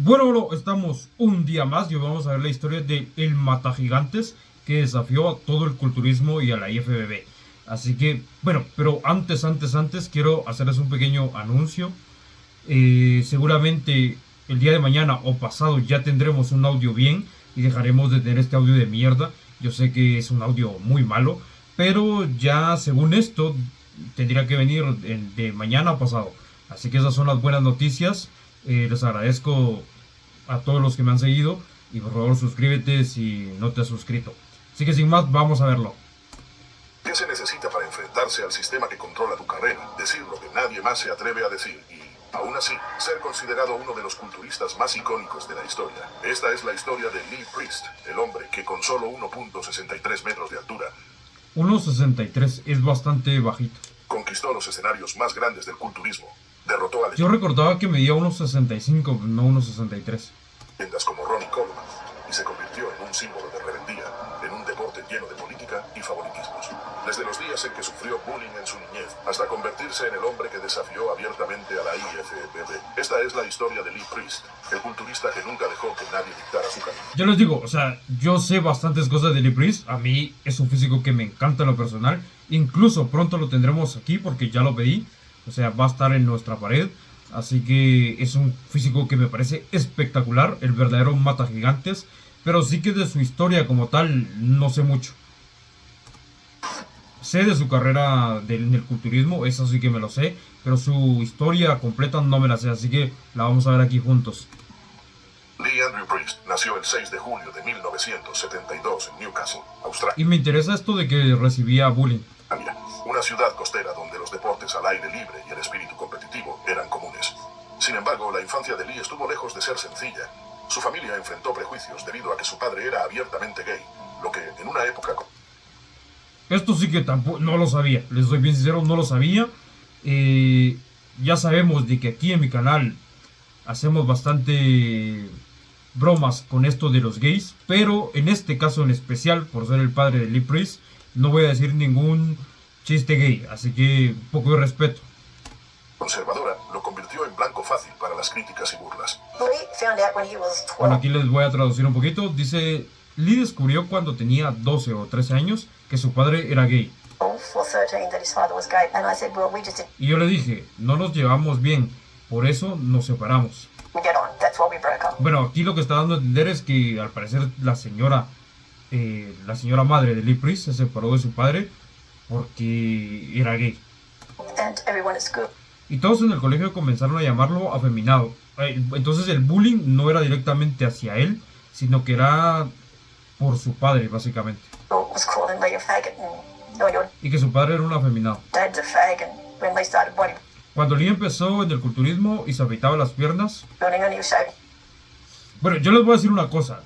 Bueno, estamos un día más y vamos a ver la historia de El Matagigantes que desafió a todo el culturismo y a la IFBB. Así que, bueno, pero antes, quiero hacerles un pequeño anuncio. Seguramente el día de mañana o pasado ya tendremos un audio bien y dejaremos de tener este audio de mierda. Yo sé que es un audio muy malo, pero ya según esto tendría que venir de mañana a pasado. Así que esas son las buenas noticias. Les agradezco a todos los que me han seguido y por favor suscríbete si no te has suscrito. Así que sin más, vamos a verlo. ¿Qué se necesita para enfrentarse al sistema que controla tu carrera? Decir lo que nadie más se atreve a decir y, aún así, ser considerado uno de los culturistas más icónicos de la historia. Esta es la historia de Lee Priest, el hombre que con solo 1.63 metros de altura 1.63 es bastante bajito. Conquistó los escenarios más grandes del culturismo. Derrotó a Yo recordaba que medía 1.65, no 1.63. leyendas como Ronnie Coleman y se convirtió en un símbolo de rebeldía en un deporte lleno de política y favoritismos. Desde los días en que sufrió bullying en su niñez hasta convertirse en el hombre que desafió abiertamente a la IFBB. Esta es la historia de Lee Priest, el culturista que nunca dejó que nadie dictara su camino. Yo les digo, o sea, yo sé bastantes cosas de Lee Priest. A mí es un físico que me encanta en lo personal. Incluso pronto lo tendremos aquí porque ya lo pedí. O sea, va a estar en nuestra pared. Así que es un físico que me parece espectacular. El verdadero matagigantes. Pero sí que de su historia como tal no sé mucho. Sé de su carrera en el culturismo, eso sí que me lo sé. Pero su historia completa no me la sé. Así que la vamos a ver aquí juntos. Lee Andrew Priest nació el 6 de julio de 1972 en Newcastle, Australia. Y me interesa esto de que recibía bullying. Una ciudad costera donde los deportes al aire libre y el espíritu competitivo eran comunes. Sin embargo, la infancia de Lee estuvo lejos de ser sencilla. Su familia enfrentó prejuicios debido a que su padre era abiertamente gay, lo que en una época... Esto sí que tampoco, no lo sabía, les soy bien sincero, no lo sabía. Ya sabemos de que aquí en mi canal hacemos bastante bromas con esto de los gays, pero en este caso en especial, por ser el padre de Lee Priest, no voy a decir ningún chiste gay, así que un poco de respeto. Conservadora lo convirtió en blanco fácil para las críticas y burlas. Bueno, aquí les voy a traducir un poquito. Dice, Lee descubrió cuando tenía 12 o 13 años que su padre era gay. Y yo le dije, no nos llevamos bien, por eso nos separamos. Bueno, aquí lo que está dando a entender es que al parecer la señora madre de Lee Priest se separó de su padre porque era gay. Y todos en el colegio comenzaron a llamarlo afeminado. Entonces el bullying no era directamente hacia él, sino que era por su padre, básicamente. Y que su padre era un afeminado. Cuando Lee empezó en el culturismo y se afeitaba las piernas... Bueno, yo les voy a decir una cosa.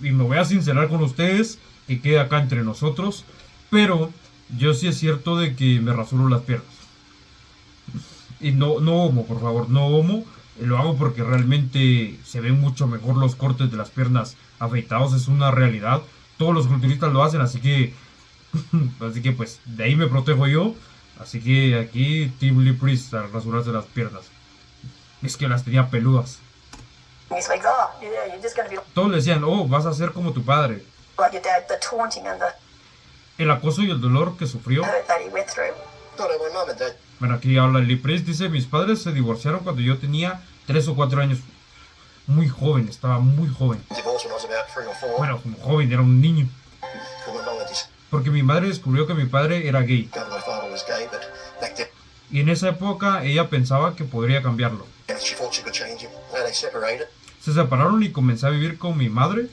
Y me voy a sincerar con ustedes, que queda acá entre nosotros. Pero yo sí es cierto de que me rasuro las piernas. Y no homo, por favor, no homo. Lo hago porque realmente se ven mucho mejor los cortes de las piernas afeitados. Es una realidad. Todos los culturistas lo hacen, así que pues de ahí me protejo yo. Así que aquí Team Lee Priest al rasurarse las piernas. Es que las tenía peludas. Todos le decían, oh, vas a ser como tu padre. El acoso y el dolor que sufrió. Bueno, aquí habla Lee Priest, dice, mis padres se divorciaron cuando yo tenía 3 o 4 años. Muy joven, estaba muy joven. Bueno, como joven, era un niño. Porque mi madre descubrió que mi padre era gay. Y en esa época ella pensaba que podría cambiarlo. Se separaron y comencé a vivir con mi madre.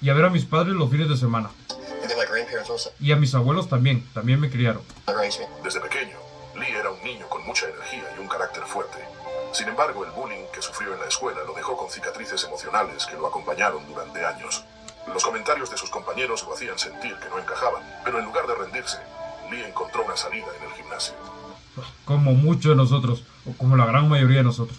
Y a ver a mis padres los fines de semana. Y a mis abuelos también me criaron. Desde pequeño, Lee era un niño con mucha energía y un carácter fuerte. Sin embargo, el bullying que sufrió en la escuela lo dejó con cicatrices emocionales que lo acompañaron durante años. Los comentarios de sus compañeros lo hacían sentir que no encajaban, pero en lugar de rendirse, Lee encontró una salida en el gimnasio. Como muchos de nosotros, o como la gran mayoría de nosotros.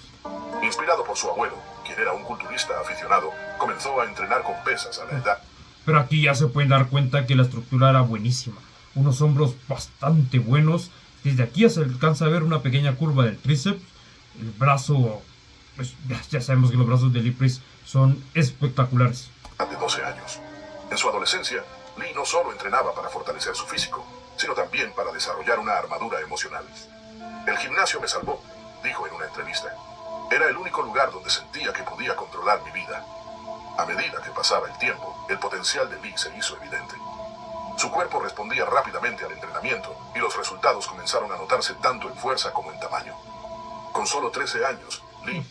Inspirado por su abuelo, quien era un culturista aficionado, comenzó a entrenar con pesas a la edad. Pero aquí ya se pueden dar cuenta que la estructura era buenísima. Unos hombros bastante buenos. Desde aquí ya se alcanza a ver una pequeña curva del tríceps. El brazo, pues, ya sabemos que los brazos de Lee Priest son espectaculares. De 12 años. En su adolescencia, Lee no solo entrenaba para fortalecer su físico, sino también para desarrollar una armadura emocional. El gimnasio me salvó, dijo en una entrevista. Era el único lugar donde sentía que podía controlar mi vida. A medida que pasaba el tiempo, el potencial de Lee se hizo evidente. Su cuerpo respondía rápidamente al entrenamiento y los resultados comenzaron a notarse tanto en fuerza como en tamaño. Con solo 13 años, Lee...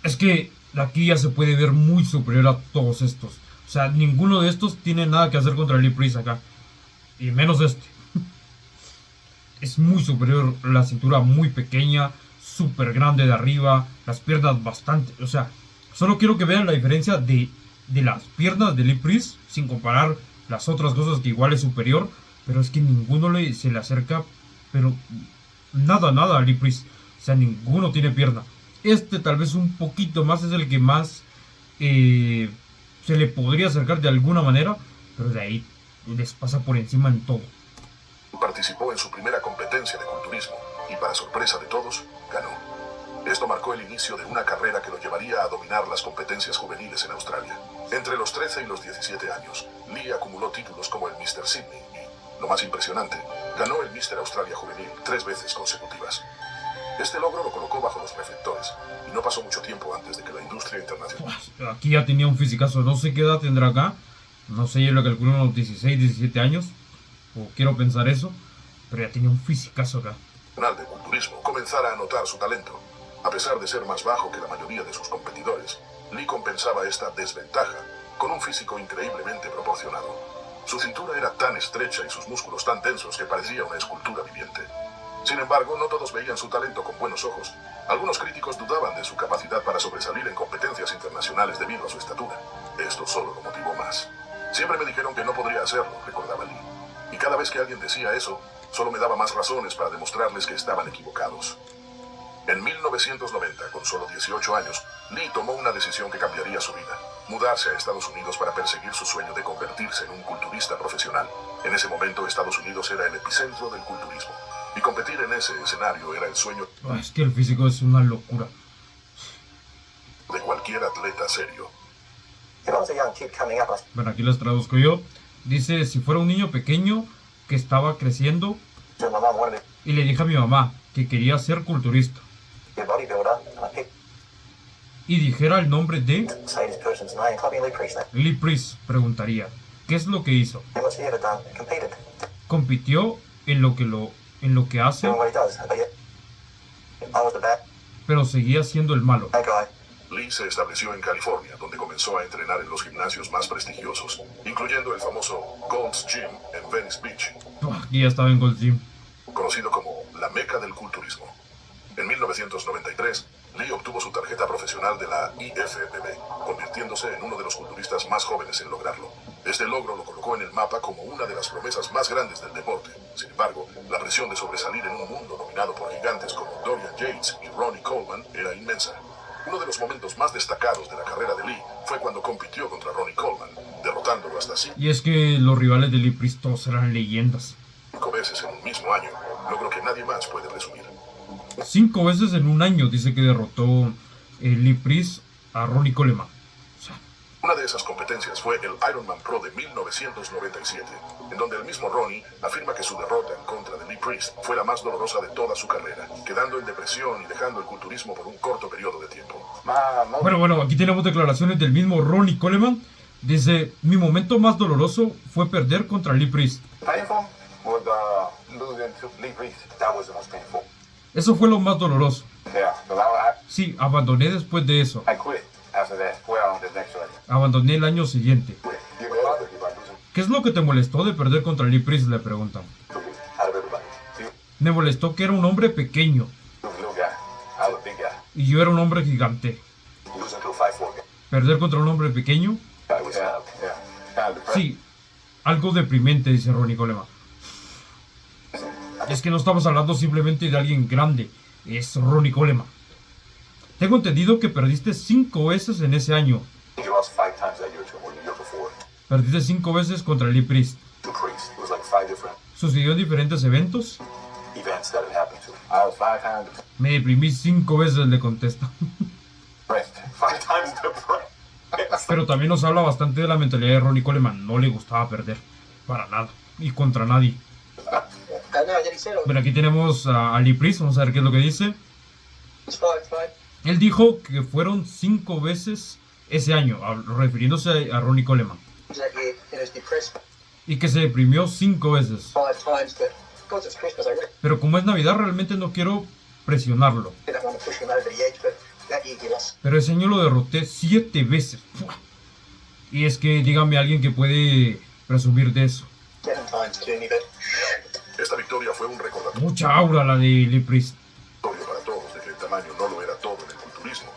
Es que aquí ya se puede ver muy superior a todos estos. O sea, ninguno de estos tiene nada que hacer contra Lee Priest acá. Y menos este. Es muy superior, la cintura muy pequeña, súper grande de arriba, las piernas bastante... O sea, solo quiero que vean la diferencia de las piernas de Lee Priest, sin comparar las otras cosas que igual es superior, pero es que ninguno se le acerca, pero nada a Lee Priest. O sea, ninguno tiene pierna. Este tal vez un poquito más es el que más se le podría acercar de alguna manera, pero de ahí les pasa por encima en todo. Participó en su primera competencia de culturismo y, para sorpresa de todos, ganó. Esto marcó el inicio de una carrera que lo llevaría a dominar las competencias juveniles en Australia. Entre los 13 y los 17 años, Lee acumuló títulos como el Mr. Sydney y, lo más impresionante, ganó el Mr. Australia Juvenil 3 veces consecutivas. Este logro lo colocó bajo los reflectores y no pasó mucho tiempo antes de que la industria internacional... Aquí ya tenía un fisicazo, no sé qué edad tendrá acá, no sé, yo lo calculo unos 16, 17 años, o quiero pensar eso, pero ya tenía un fisicazo acá. ...de culturismo comenzara a notar su talento. A pesar de ser más bajo que la mayoría de sus competidores, Lee compensaba esta desventaja con un físico increíblemente proporcionado. Su cintura era tan estrecha y sus músculos tan densos que parecía una escultura viviente. Sin embargo, no todos veían su talento con buenos ojos. Algunos críticos dudaban de su capacidad para sobresalir en competencias internacionales debido a su estatura. Esto solo lo motivó más. Siempre me dijeron que no podría hacerlo, recordaba Lee. Y cada vez que alguien decía eso, solo me daba más razones para demostrarles que estaban equivocados. En 1990, con solo 18 años, Lee tomó una decisión que cambiaría su vida. Mudarse a Estados Unidos para perseguir su sueño de convertirse en un culturista profesional. En ese momento, Estados Unidos era el epicentro del culturismo. Y competir en ese escenario era el sueño... Es que el físico es una locura. ...de cualquier atleta serio. Bueno, aquí les traduzco yo. Dice, si fuera un niño pequeño que estaba creciendo y le dije a mi mamá que quería ser culturista y dijera el nombre de Lee Priest, preguntaría, ¿qué es lo que hizo? Compitió en lo que hace, pero seguía siendo el malo. Lee se estableció en California, donde comenzó a entrenar en los gimnasios más prestigiosos, incluyendo el famoso Gold's Gym en Venice Beach, Y ya estaba en Gold's Gym, conocido como la meca del culturismo. En 1993, Lee obtuvo su tarjeta profesional de la IFBB, convirtiéndose en uno de los culturistas más jóvenes en lograrlo. Este logro lo colocó en el mapa como una de las promesas más grandes del deporte. Sin embargo, la presión de sobresalir en un mundo dominado por gigantes como Dorian Yates y Ronnie Coleman era inmensa. Uno de los momentos más destacados de la carrera de Lee fue cuando compitió contra Ronnie Coleman, derrotándolo hasta 5 y es que los rivales de Lee Priest todos eran leyendas. veces en un mismo año, logro que nadie más puede presumir. 5 veces en un año dice que derrotó Lee Priest a Ronnie Coleman. O sea, una de esas competencias fue el Ironman Pro de 1997, en donde el mismo Ronnie afirma que su derrota en contra de Lee Priest fue la más dolorosa de toda su carrera, quedando en depresión y dejando el culturismo por un corto periodo de tiempo. Bueno, aquí tenemos declaraciones del mismo Ronnie Coleman. Dice, mi momento más doloroso fue perder contra Lee Priest. Eso fue lo más doloroso. Sí, abandoné después de eso. Abandoné el año siguiente. ¿Qué es lo que te molestó de perder contra Lee Priest? Le preguntan. Me molestó que era un hombre pequeño y yo era un hombre gigante. ¿Perder contra un hombre pequeño? Sí, algo deprimente, dice Ronnie Coleman. Es que no estamos hablando simplemente de alguien grande, es Ronnie Coleman. Tengo entendido que perdiste 5 veces en ese año. Perdiste 5 veces contra Lee Priest. ¿Sucedió en diferentes eventos? events that had happened to him. I was 5 times Me deprimí 5 veces, le contesta. depressed. 5 times depressed. Pero también nos habla bastante de la mentalidad de Ronnie Coleman. No le gustaba perder. Para nada. Y contra nadie. Bueno, aquí tenemos a Lee Priest. Vamos a ver qué es lo que dice. Él dijo que fueron 5 veces ese año, refiriéndose a Ronnie Coleman. Y que se deprimió 5 veces. Pero como es Navidad, realmente no quiero presionarlo. Pero ese año lo derroté 7 veces. Y es que dígame alguien que puede presumir de eso. Esta victoria fue un recordatorio Mucha aura la de Lee Priest. para todos de que el tamaño no lo era todo en el culturismo.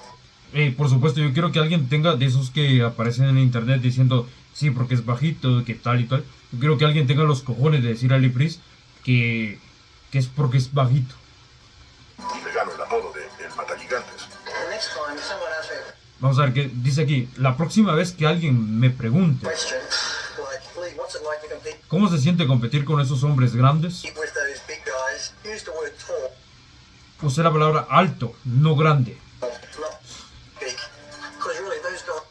Por supuesto, yo quiero que alguien tenga de esos que aparecen en internet diciendo sí, porque es bajito, que tal y tal. Yo quiero que alguien tenga los cojones de decir a Lee Priest que es porque es bajito. Y le ganó el apodo de El Matagigantes. Vamos a ver qué dice aquí. La próxima vez que alguien me pregunte cómo se siente competir con esos hombres grandes, usé la palabra alto, no grande.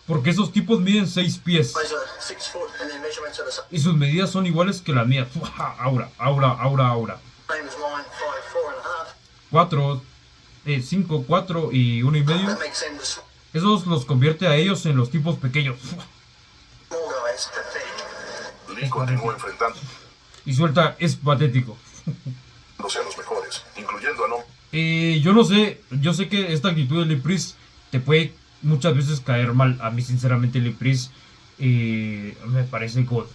Porque esos tipos miden 6 pies y sus medidas son iguales que las mías. Aura. 4, 5, 4 y 1 y medio. Esos los convierte a ellos en los tipos pequeños. Lee continuó enfrentándose Y suelta, es patético. a los mejores, incluyendo a no Yo no sé, yo sé que esta actitud de Lee Priest te puede muchas veces caer mal. A mí sinceramente Lee Priest me parece god.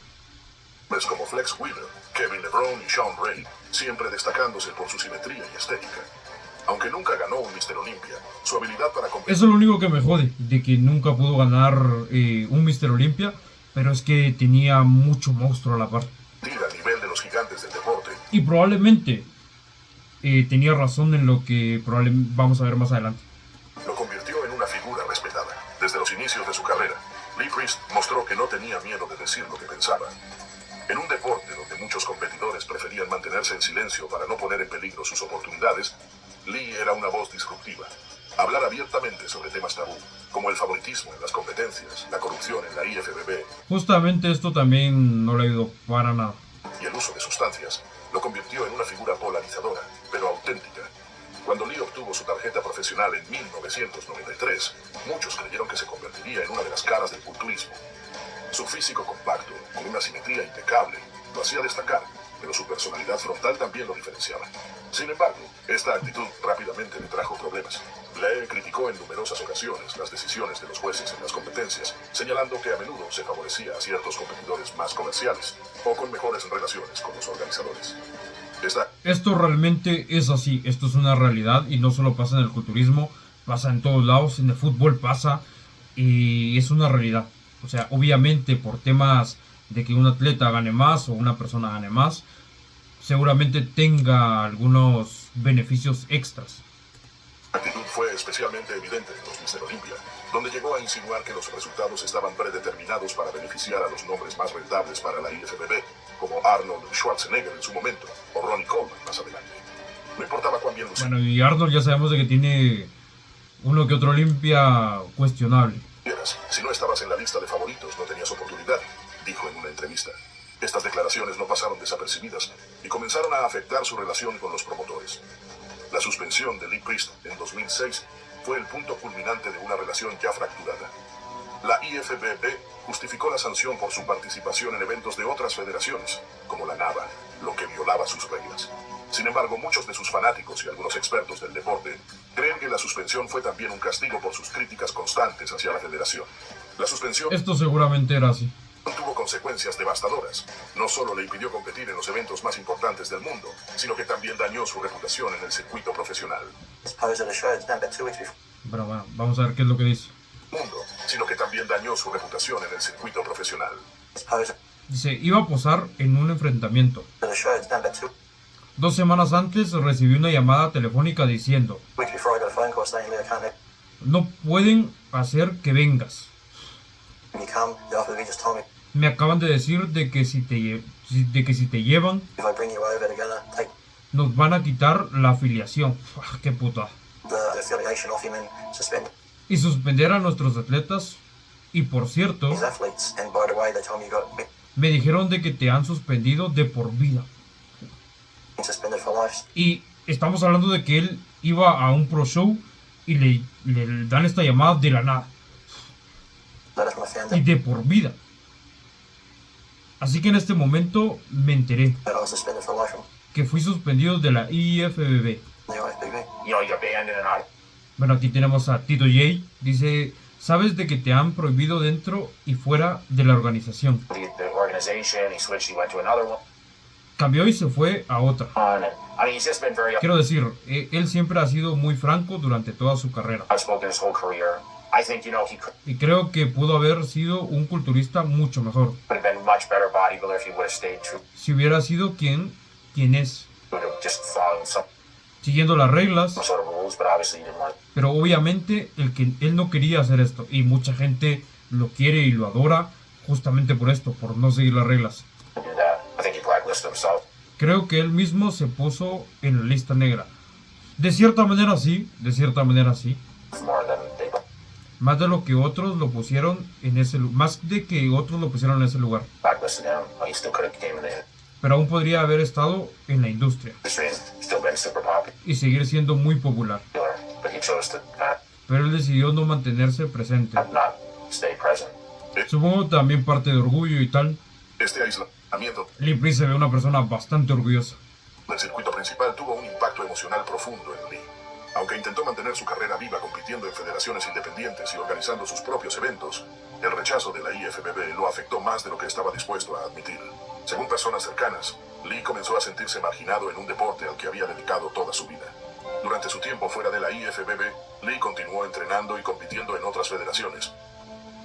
hombres como Flex Wheeler, Kevin LeBron y Sean Ray, siempre destacándose por su simetría y estética. Aunque nunca ganó un Mr. Olympia, su habilidad para competir Eso es lo único que me jode, de que nunca pudo ganar un Mr. Olympia, pero es que tenía mucho monstruo a la par. a nivel de los gigantes del deporte, Y probablemente tenía razón en lo que probablemente vamos a ver más adelante. lo convirtió en una figura respetada. Desde los inicios de su carrera, Lee Priest mostró que no tenía miedo de decir lo que pensaba. En un deporte donde muchos competidores preferían mantenerse en silencio para no poner en peligro sus oportunidades, Lee era una voz disruptiva. Hablar abiertamente sobre temas tabú, como el favoritismo en las competencias, la corrupción en la IFBB Justamente esto también no le ayudó para nada. y el uso de sustancias, lo convirtió en una figura polarizadora, pero auténtica. Cuando Lee obtuvo su tarjeta profesional en 1993, muchos creyeron que se convertiría en una de las caras del culturismo. Su físico compacto, con una simetría impecable, lo hacía destacar, pero su personalidad frontal también lo diferenciaba. Sin embargo, esta actitud rápidamente le trajo problemas. Blair criticó en numerosas ocasiones las decisiones de los jueces en las competencias, señalando que a menudo se favorecía a ciertos competidores más comerciales o con mejores relaciones con los organizadores. Esto realmente es así, esto es una realidad y no solo pasa en el culturismo, pasa en todos lados, en el fútbol pasa y es una realidad. O sea, obviamente por temas de que un atleta gane más o una persona gane más, seguramente tenga algunos beneficios extras. La actitud fue especialmente evidente en los Mr. Olympia, donde llegó a insinuar que los resultados estaban predeterminados para beneficiar a los nombres más rentables para la IFBB, como Arnold Schwarzenegger en su momento, o Ronnie Coleman más adelante. No importaba cuán bien lucieras, Bueno, y Arnold ya sabemos de que tiene uno que otro Olympia cuestionable. si no estabas en la lista de favoritos no tenías oportunidad, dijo en una entrevista. Estas declaraciones no pasaron desapercibidas y comenzaron a afectar su relación con los promotores. La suspensión de Lee Priest en 2006 fue el punto culminante de una relación ya fracturada. La IFBB justificó la sanción por su participación en eventos de otras federaciones, como la NABA, lo que violaba sus reglas. Sin embargo, muchos de sus fanáticos y algunos expertos del deporte creen que la suspensión fue también un castigo por sus críticas constantes hacia la federación. La suspensión Esto seguramente era así. tuvo consecuencias devastadoras. No solo le impidió competir en los eventos más importantes del mundo, sino que también dañó su reputación en el circuito profesional. Pero bueno, vamos a ver qué es lo que dice. Sino que también dañó su reputación en el circuito profesional. Dice, iba a posar en un enfrentamiento. 2 semanas antes recibí una llamada telefónica diciendo, no pueden hacer que vengas. Me acaban de decir de que si te llevan, nos van a quitar la afiliación. ¡Qué puta! The affiliation off him and suspend Y suspender a nuestros atletas. Y por cierto, his athletes. And by the way, they told me you got me dijeron de que te han suspendido de por vida. been suspended for life. Y estamos hablando de que él iba a un pro show y le dan esta llamada de la nada. That is when I found Y out de por vida. Así que en este momento me enteré that I was suspended for life from que fui suspendido de la IFBB. the IFBB. You know, you're banned in an art. Bueno, aquí tenemos a Tito J. Dice, ¿sabes de que te han prohibido dentro y fuera de la organización? The organization, he switched, he went to another one. Cambió y se fue a otra. And, I mean, he's just been very Quiero decir, él siempre ha sido muy franco durante toda su carrera. outspoken his whole career. I think, you know, he could Y creo que pudo haber sido un culturista mucho mejor. have been a much better bodybuilder if he would have stayed true. Si hubiera sido quien es. He would have just followed some Siguiendo las reglas. sort of rules, but obviously he didn't want. Pero obviamente él no quería hacer esto. Y mucha gente lo quiere y lo adora justamente por esto, por no seguir las reglas. To do that. I think he blacklisted himself. Creo que él mismo se puso en la lista negra. De cierta manera sí, de cierta manera sí. More than they Más de lo que otros lo pusieron en ese lugar. Más de que otros lo pusieron en ese lugar. blacklisted him. He still could have came in the Pero aún podría haber estado en la industria. industry and still been super popular, Y seguir siendo muy popular. but he chose to not Pero él decidió no mantenerse presente. stay present. Supongo también parte de orgullo y tal. Este aislamiento Lee Priest se ve una persona bastante orgullosa. del circuito principal tuvo un impacto emocional profundo en Lee. Aunque intentó mantener su carrera viva compitiendo en federaciones independientes y organizando sus propios eventos, el rechazo de la IFBB lo afectó más de lo que estaba dispuesto a admitir. Según personas cercanas, Lee comenzó a sentirse marginado en un deporte al que había dedicado toda su vida. Durante su tiempo fuera de la IFBB, Lee continuó entrenando y compitiendo en otras federaciones.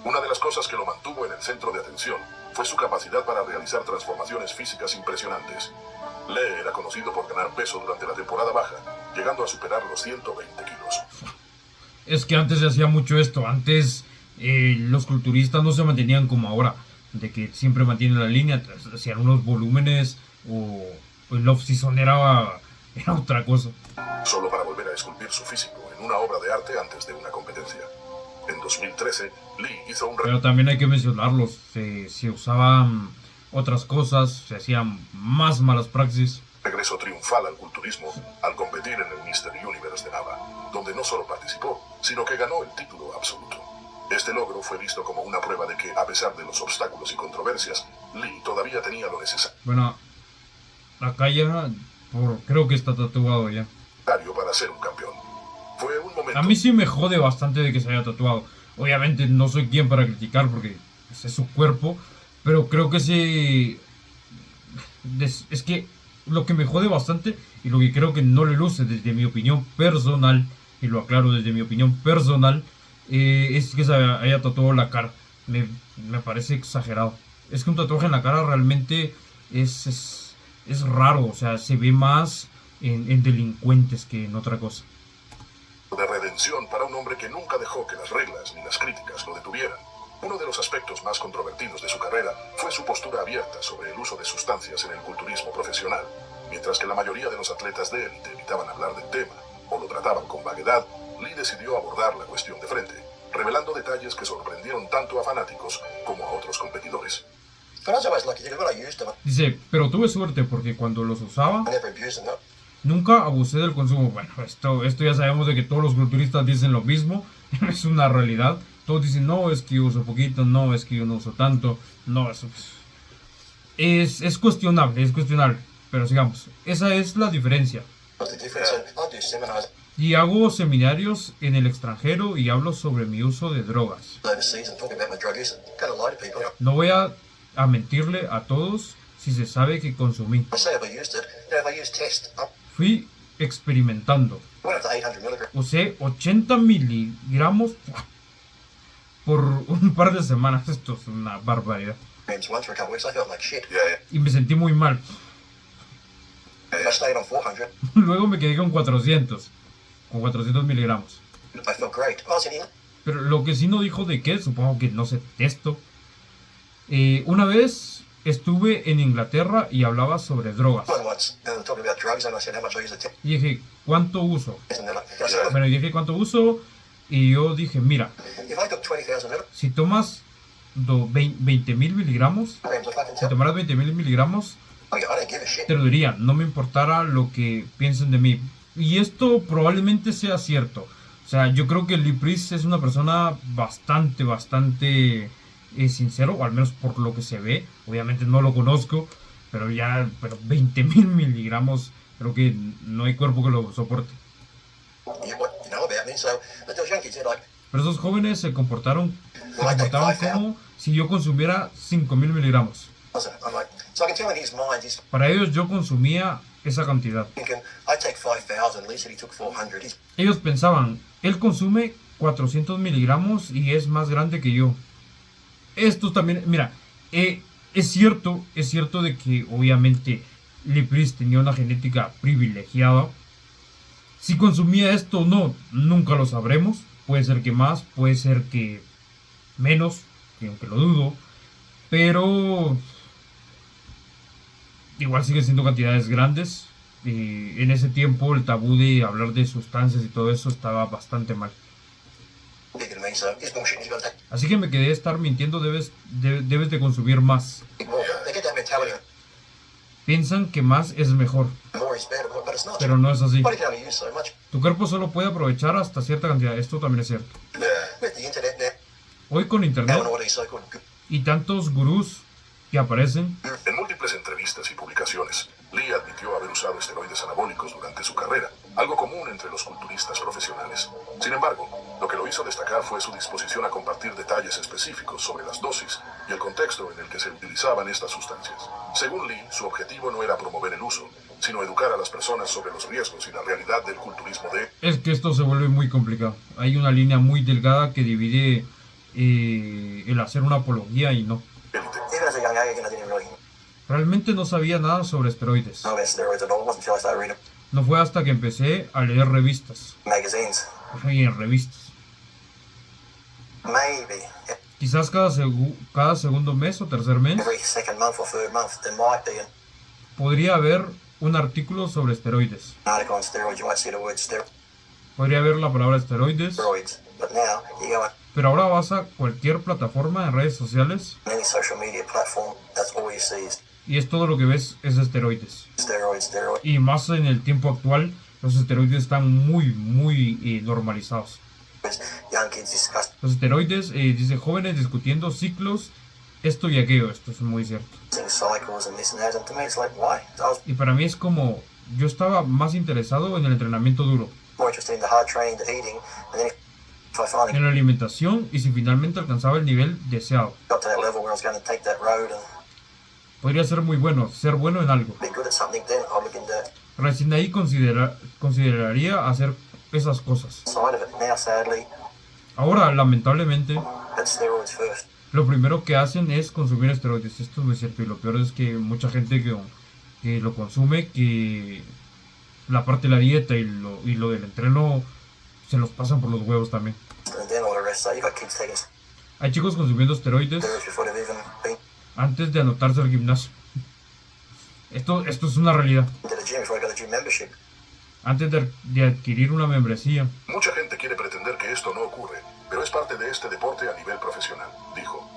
Una de las cosas que lo mantuvo en el centro de atención fue su capacidad para realizar transformaciones físicas impresionantes. Lee era conocido por ganar peso durante la temporada baja, llegando a superar los 120 kilos. Es que antes se hacía mucho esto. Antes los culturistas no se mantenían como ahora. De que siempre mantienen la línea. Hacían unos volúmenes. O el off-season era otra cosa. Solo para volver a esculpir su físico en una obra de arte antes de una competencia. En 2013, Lee hizo un Pero también hay que mencionarlos. Se usaban otras cosas. Se hacían más malas praxis. regreso triunfal al culturismo al competir en el Mr. Universe de Nava, donde no solo participó, sino que ganó el título absoluto. Este logro fue visto como una prueba de que, a pesar de los obstáculos y controversias, Lee todavía tenía lo necesario Bueno, acá ya creo que está tatuado ya. para ser un campeón. Fue un momento A mí sí me jode bastante de que se haya tatuado. Obviamente no soy quien para criticar porque ese es su cuerpo. Pero creo que sí... Es que lo que me jode bastante y lo que creo que no le luce desde mi opinión personal, y lo aclaro desde mi opinión personal, es que se haya tatuado la cara. Me parece exagerado. Es que un tatuaje en la cara realmente es raro. O sea, se ve más en delincuentes que en otra cosa. de redención para un hombre que nunca dejó que las reglas ni las críticas lo detuvieran. Uno de los aspectos más controvertidos de su carrera fue su postura abierta sobre el uso de sustancias en el culturismo profesional. Mientras que la mayoría de los atletas de élite evitaban hablar del tema o lo trataban con vaguedad, Lee decidió abordar la cuestión de frente, revelando detalles que sorprendieron tanto a fanáticos como a otros competidores. But I was always lucky when I used them. Dice, pero tuve suerte porque cuando los usaba, I never abused them. nunca abusé del consumo. Bueno, esto ya sabemos de que todos los culturistas dicen lo mismo. Es una realidad. Todos dicen, no, es que yo uso poquito, no, es que yo no uso tanto. No, eso es cuestionable, es cuestionable. Pero sigamos, esa es la diferencia. What's the difference? I do seminars Y hago seminarios en el extranjero y hablo sobre mi uso de drogas. overseas and talk about my drug use. Kind of lie to people. No voy a mentirle a todos si se sabe que consumí. I say if I used it, if I used test, I Fui experimentando. went up to 800 milligrams. Usé 80 miligramos por un par de semanas. Esto es una barbaridad. Once for a couple of weeks, I felt like shit. Y me sentí muy mal. I stayed on 400. Luego me quedé con 400 miligramos. I felt great. I was in England. Pero lo que sí no dijo de qué, supongo que no sé esto. Una vez estuve en Inglaterra y hablaba sobre drogas. One once, they were talking about drugs, and I said, how much I use a test? Y dije, ¿cuánto uso? And they're like, I said, look, Bueno, y dije, ¿cuánto uso? Y yo dije, mira, if I took 20,000 si tomas 20.000 miligramos, milligrams of fucking si tell, tomaras 20.000 miligramos, I go, I don't give a shit. te lo diría, no me importara lo que piensen de mí. Y esto probablemente sea cierto. O sea, yo creo que Lee Priest es una persona bastante sincero, o al menos por lo que se ve. Obviamente no lo conozco, pero 20.000 miligramos, creo que no hay cuerpo que lo soporte. What you know about me? So, but those young kids, they're like, Pero esos jóvenes se comportaron well, I take 5,000. como si yo consumiera 5.000 miligramos. I'm like, so I can tell in his mind, he's Para ellos yo consumía esa cantidad. thinking, I take 5,000. Lee said he took 400. He's Ellos pensaban, él consume 400 miligramos y es más grande que yo. Esto también, mira, es cierto de que obviamente Lee Priest tenía una genética privilegiada. Si consumía esto o no, nunca lo sabremos. Puede ser que más, puede ser que menos, que aunque lo dudo. Pero igual sigue siendo cantidades grandes. En ese tiempo el tabú de hablar de sustancias y todo eso estaba bastante mal. bigger than me, so he's bullshit. He's got to take Así que me quedé estar mintiendo, debes de consumir más. more. They get that mentality. Piensan que más es mejor, More is better, but it's not. pero no es así. Body can only use so much. Tu cuerpo solo puede aprovechar hasta cierta cantidad, esto también es cierto. With the internet now, Hoy con now internet and all these so-called y tantos gurús que aparecen, En múltiples entrevistas y publicaciones, Lee admitió haber usado esteroides anabólicos durante su carrera, algo común entre los culturistas profesionales. Sin embargo, lo que lo hizo destacar fue su disposición a compartir detalles específicos sobre las dosis y el contexto en el que se utilizaban estas sustancias. Según Lee, su objetivo no era promover el uso, sino educar a las personas sobre los riesgos y la realidad del culturismo de es que esto se vuelve muy complicado. Hay una línea muy delgada que divide el hacer una apología y no. élite. Even as a young age, I didn't really Realmente no sabía nada sobre esteroides. know about steroids at all. It wasn't until I started reading No fue hasta que empecé a leer revistas. magazines. Y en revistas. Maybe Quizás cada segundo mes o tercer mes every second month or third month, there might be an podría haber un artículo sobre esteroides. article on steroids. You might see the word Podría haber la palabra esteroides. steroids. But now, you go on Pero ahora vas a cualquier plataforma en redes sociales any social media platform, that's all you see is y es todo lo que ves es esteroides. steroids. Y más en el tiempo actual, los esteroides están muy normalizados. Young kids discussing Los esteroides, dice jóvenes discutiendo ciclos, esto y aquello, esto es muy cierto. cycles and this and that. And to me, it's like, why? I was Y para mí es como, yo estaba más interesado en el entrenamiento duro, more interested in the hard training, the eating, and then if I finally en la alimentación y si finalmente alcanzaba el nivel deseado. got to that level where I was going to take that road and Podría ser muy bueno, ser bueno en algo. be good at something, then I'll look into Recién ahí consideraría hacer esas cosas. side of it. Now, sadly, Ahora, lamentablemente, that's steroids first. lo primero que hacen es consumir esteroides. Esto es muy cierto y lo peor es que mucha gente que lo consume, que la parte de la dieta y lo del entreno se los pasan por los huevos también. And then all the rest. So you got kids taking Hay chicos consumiendo esteroides steroids before they've even been antes de anotarse al gimnasio. Esto es una realidad. to the gym, before they got the gym membership. Antes de adquirir una membresía. Mucha gente quiere pretender que esto no ocurre, pero es parte de este deporte a nivel profesional, dijo.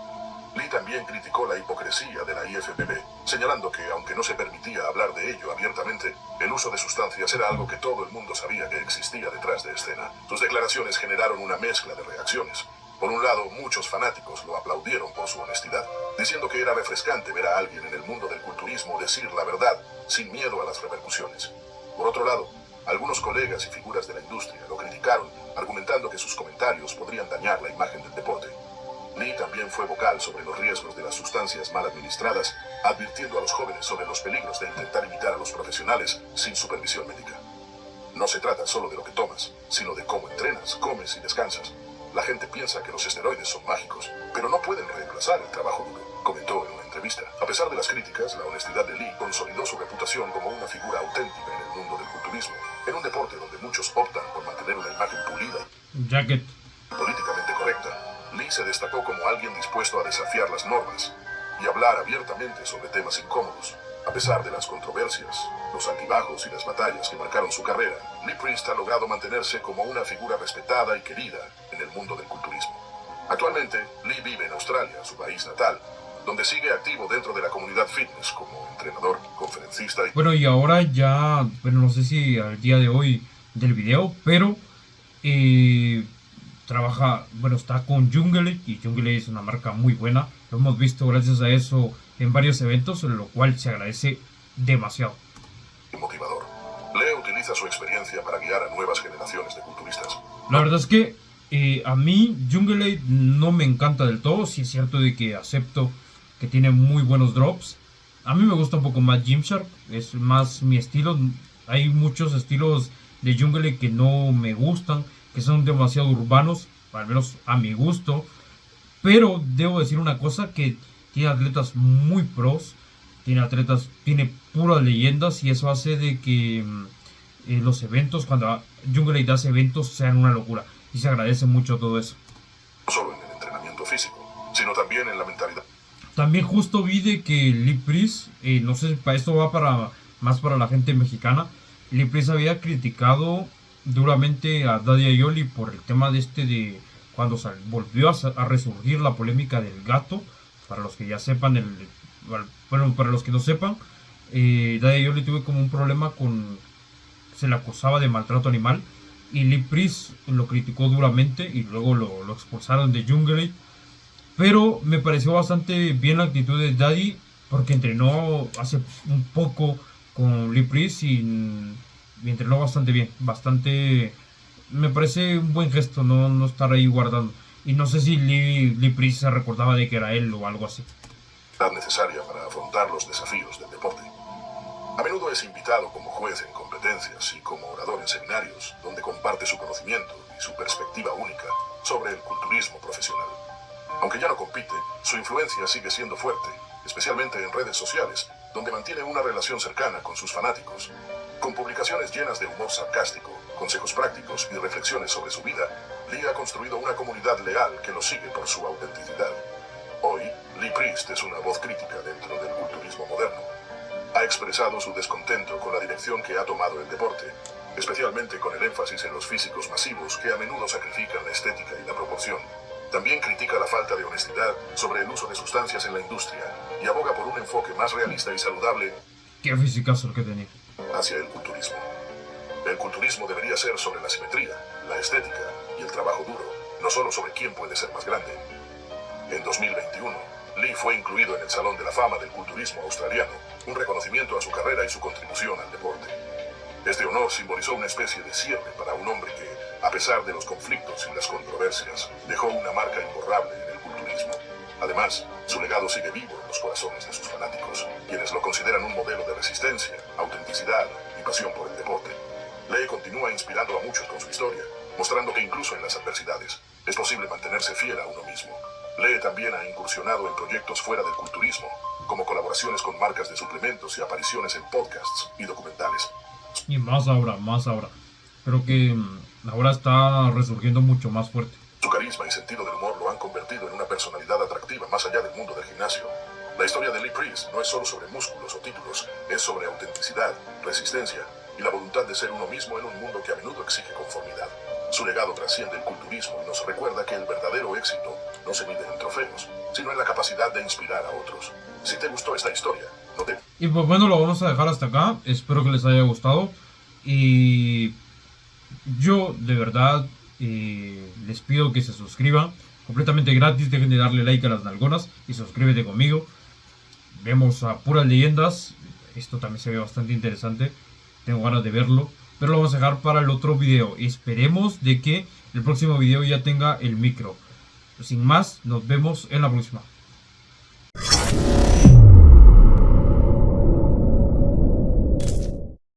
Lee también criticó la hipocresía de la IFBB, señalando que, aunque no se permitía hablar de ello abiertamente, el uso de sustancias era algo que todo el mundo sabía que existía detrás de escena. Sus declaraciones generaron una mezcla de reacciones. Por un lado, muchos fanáticos lo aplaudieron por su honestidad, diciendo que era refrescante ver a alguien en el mundo del culturismo decir la verdad, sin miedo a las repercusiones. Por otro lado, algunos colegas y figuras de la industria lo criticaron, argumentando que sus comentarios podrían dañar la imagen del deporte. Lee también fue vocal sobre los riesgos de las sustancias mal administradas, advirtiendo a los jóvenes sobre los peligros de intentar imitar a los profesionales sin supervisión médica. No se trata solo de lo que tomas, sino de cómo entrenas, comes y descansas. La gente piensa que los esteroides son mágicos, pero no pueden reemplazar el trabajo duro, comentó en una entrevista. A pesar de las críticas, la honestidad de Lee consolidó su reputación como una figura auténtica en el mundo del culturismo, en un deporte donde muchos optan por mantener una imagen pulida Jacket. y políticamente correcta. Lee se destacó como alguien dispuesto a desafiar las normas. y hablar abiertamente sobre temas incómodos. A pesar de las controversias, los altibajos y las batallas que marcaron su carrera, Lee Priest ha logrado mantenerse como una figura respetada y querida en el mundo del culturismo. Actualmente, Lee vive en Australia, su país natal, donde sigue activo dentro de la comunidad fitness como entrenador, conferencista y... Bueno, y ahora ya, bueno, no sé si al día de hoy del video, pero trabaja, bueno, está con Jungle y Jungle es una marca muy buena. Lo hemos visto gracias a eso en varios eventos, en lo cual se agradece demasiado. motivador. Lee utiliza su experiencia para guiar a nuevas generaciones de culturistas. La verdad es que a mí Jungle no me encanta del todo. Sí es cierto de que acepto que tiene muy buenos drops. A mí me gusta un poco más Gymshark, es más mi estilo. Hay muchos estilos de Jungle que no me gustan, que son demasiado urbanos, al menos a mi gusto. Pero debo decir una cosa, que tiene atletas muy pros, tiene puras leyendas, y eso hace de que los eventos, cuando Jungle hace eventos, sean una locura. Y se agradece mucho todo eso. No solo en el entrenamiento físico, sino también en la mentalidad. También justo vi de que Lee Priest, no sé, para esto va más para la gente mexicana. Lee Priest había criticado duramente a Daddy Aioli por el tema de cuando volvió a resurgir la polémica del gato. Para los que ya sepan, bueno, para los que no sepan, Daddy Aioli tuvo como un problema se le acusaba de maltrato animal, y Lee Priest lo criticó duramente y luego lo expulsaron de Jungle. Pero me pareció bastante bien la actitud de Daddy, porque entrenó hace un poco con Lee Priest y entrenó bastante bien. Me parece un buen gesto no estar ahí guardando. Y no sé si Lee Priest se recordaba de que era él o algo así. Necesaria para afrontar los desafíos del deporte. A menudo es invitado como juez en competencias y como orador en seminarios, donde comparte su conocimiento y su perspectiva única sobre el culturismo profesional. Aunque ya no compite, su influencia sigue siendo fuerte, especialmente en redes sociales, donde mantiene una relación cercana con sus fanáticos. Con publicaciones llenas de humor sarcástico, consejos prácticos y reflexiones sobre su vida, Lee ha construido una comunidad leal que lo sigue por su autenticidad. Hoy, Lee Priest es una voz crítica dentro del culturismo moderno. Ha expresado su descontento con la dirección que ha tomado el deporte, especialmente con el énfasis en los físicos masivos que a menudo sacrifican la estética y la proporción. También critica la falta de honestidad sobre el uso de sustancias en la industria y aboga por un enfoque más realista y saludable. Qué fisicazo el que tenía. Hacia el culturismo. El culturismo debería ser sobre la simetría, la estética y el trabajo duro, no solo sobre quién puede ser más grande. En 2021, Lee fue incluido en el Salón de la Fama del Culturismo Australiano, un reconocimiento a su carrera y su contribución al deporte. Este honor simbolizó una especie de cierre para un hombre que, a pesar de los conflictos y las controversias, dejó una marca imborrable en el culturismo. Además, su legado sigue vivo en los corazones de sus fanáticos, quienes lo consideran un modelo de resistencia, autenticidad y pasión por el deporte. Lee continúa inspirando a muchos con su historia, mostrando que incluso en las adversidades es posible mantenerse fiel a uno mismo. Lee también ha incursionado en proyectos fuera del culturismo, como colaboraciones con marcas de suplementos y apariciones en podcasts y documentales. Y más ahora. Creo que ahora está resurgiendo mucho más fuerte. Su carisma y sentido del humor lo han convertido en una personalidad atractiva más allá del mundo del gimnasio. La historia de Lee Priest no es solo sobre músculos o títulos, es sobre autenticidad, resistencia y la voluntad de ser uno mismo en un mundo que a menudo exige conformidad. Su legado trasciende el culturismo y nos recuerda que el verdadero éxito no se mide en trofeos, sino en la capacidad de inspirar a otros. Si te gustó esta historia, no te... Y pues bueno, lo vamos a dejar hasta acá. Espero que les haya gustado. Y yo de verdad les pido que se suscriban. Completamente gratis. Dejen de darle like a las nalgonas y suscríbete conmigo. Vemos a puras leyendas. Esto también se ve bastante interesante. Tengo ganas de verlo. Pero lo vamos a dejar para el otro video. Esperemos de que el próximo video ya tenga el micro. Sin más, nos vemos en la próxima.